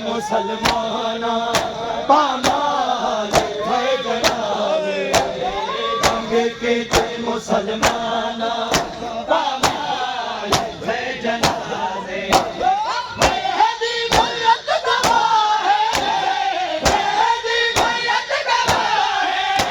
मुसलमाना पामाल है जनाबे जंग के मुसलमाना पामाल है जनाबे मेहदी बैत गवाह है मेहदी बैत गवाह है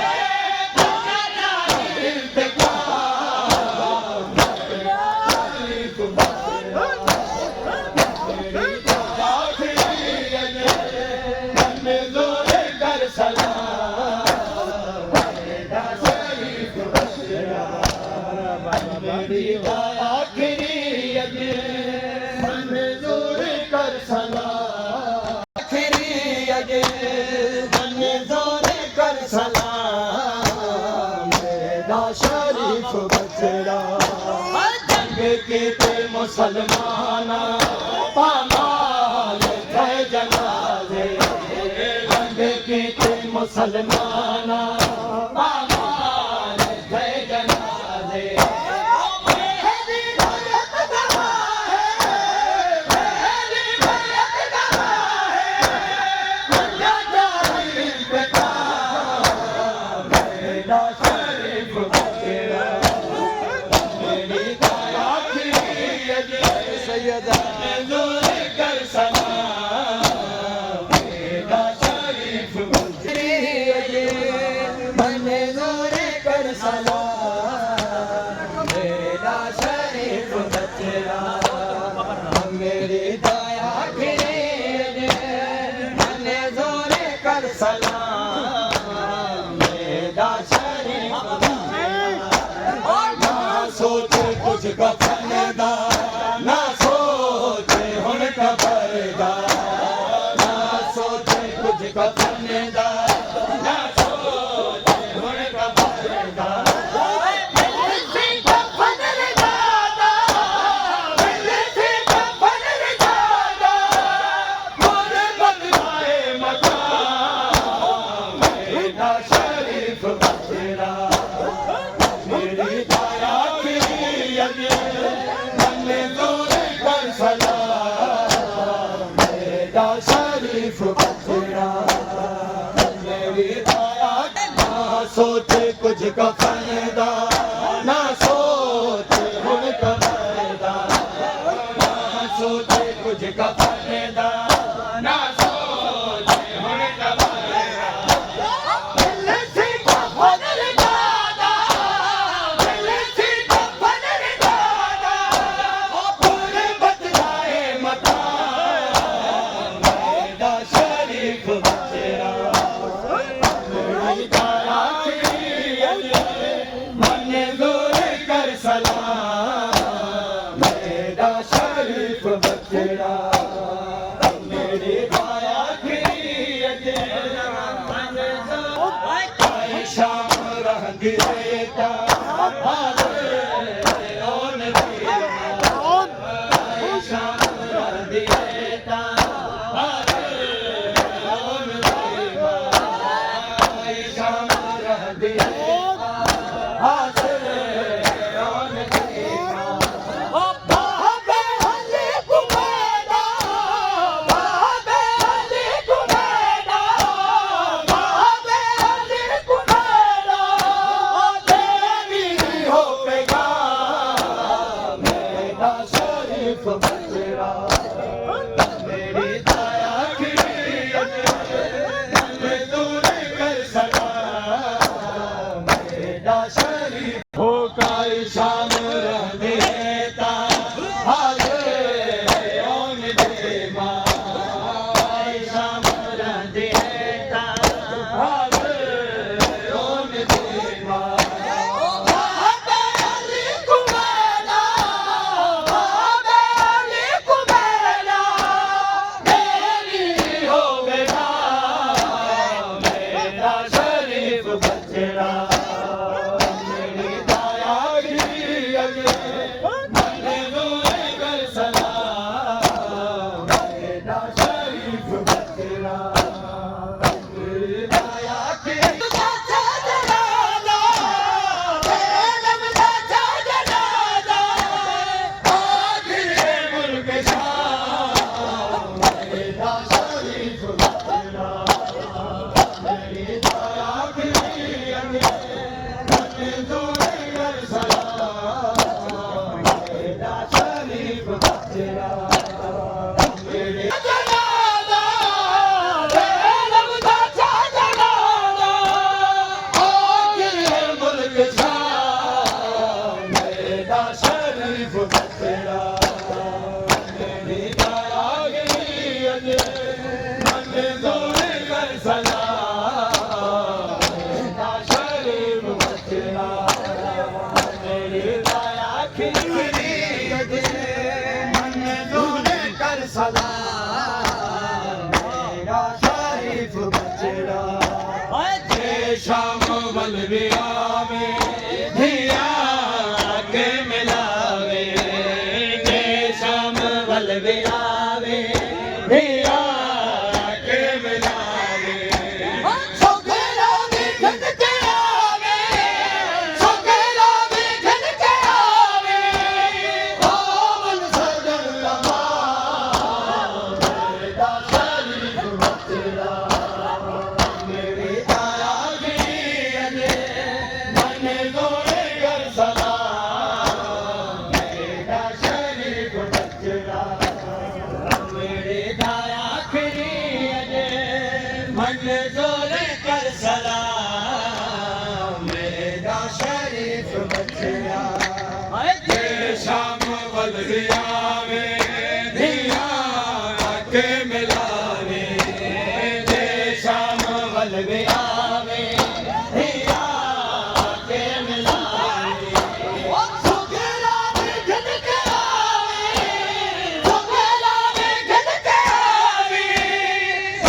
मौलाना शरीफ बचड़ा जंग के मुसलमाना पामाल है जनाजे जंग के मुसलमाना पामाल है जनाजे मेहदी बैत गवाह है सलाम मेरा शरीफ ना सोचे कुछ कफन दा ना सोचे हुन कबर दा ना सोचे कुछ कफन दा ना सोचे हुन कबर दा सोचे कुछ कफन दा ना सोचे हुन कबर दा ना सोचे कुछ कफन दा ना सोचे हुन कबर दा दिल से कफन दादा दिल से कफन दादा पूरे बदलाए मता मेरा शरीफ बचरा मेरा शरीफ बचड़ा मेरी माया की शाम रहंदी रेता शाम रहंदी रेता शाम रहंदी मेरी दया की दूर कर सका मेरा शरीफ हो काई शाम रहने देता हाजिर ओन दे मां शाम रहने देता हाजिर ओन दे मां शाम बलबिया में धिया के मिलावे शाम बलबिया में धिया के मिलावे सोखेला में घन के आवे सोखेला में घन के आवे ओवन सजन लमा मेरा शरीफ बचड़ा मेरी मन जोरे कर सलाम मेरा शरीफ बचड़ा शाम बलबिया में धिया के मिलावे शाम गया में हिया के मिलाए सुगला में घट के आवे सुगला में घट के आवे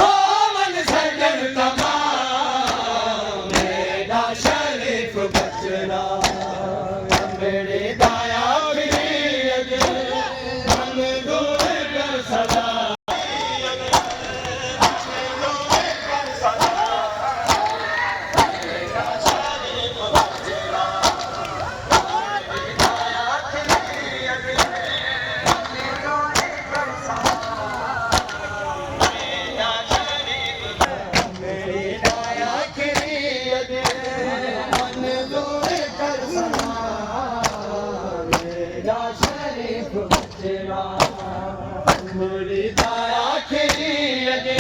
ओ मन सजन तमाम मेरा शरीफ बचना मेरे दाया मन दूर कर सदा मेरी दाया खिरी अजे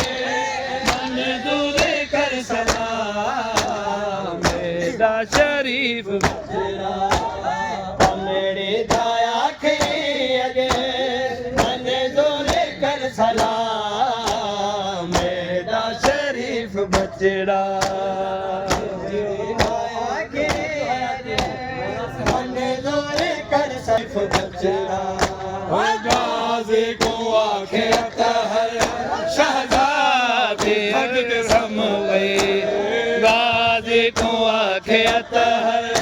मन दूर कर सदा मेरा शरीफ बचना मेरी दाया खिरी अजे मन दूर कर सदा मेरा शरीफ बचना मेरी दाया खिरी अजे मन दूर कर शरीफ बचना गाज़ी को आखे अतहर शहज़ादे फट सम गए गाज़ी को आखे अतहर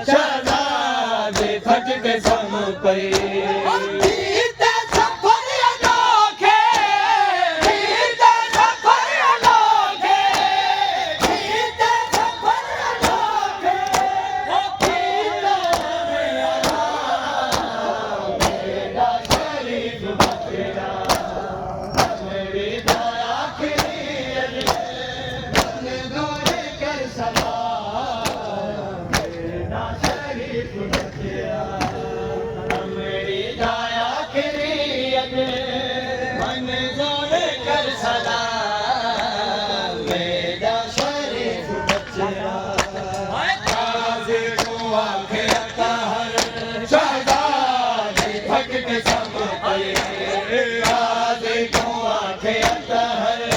शहज़ादे फट सम पई शहज़ादे फट के सम पई गाज़ी को आखे अतहर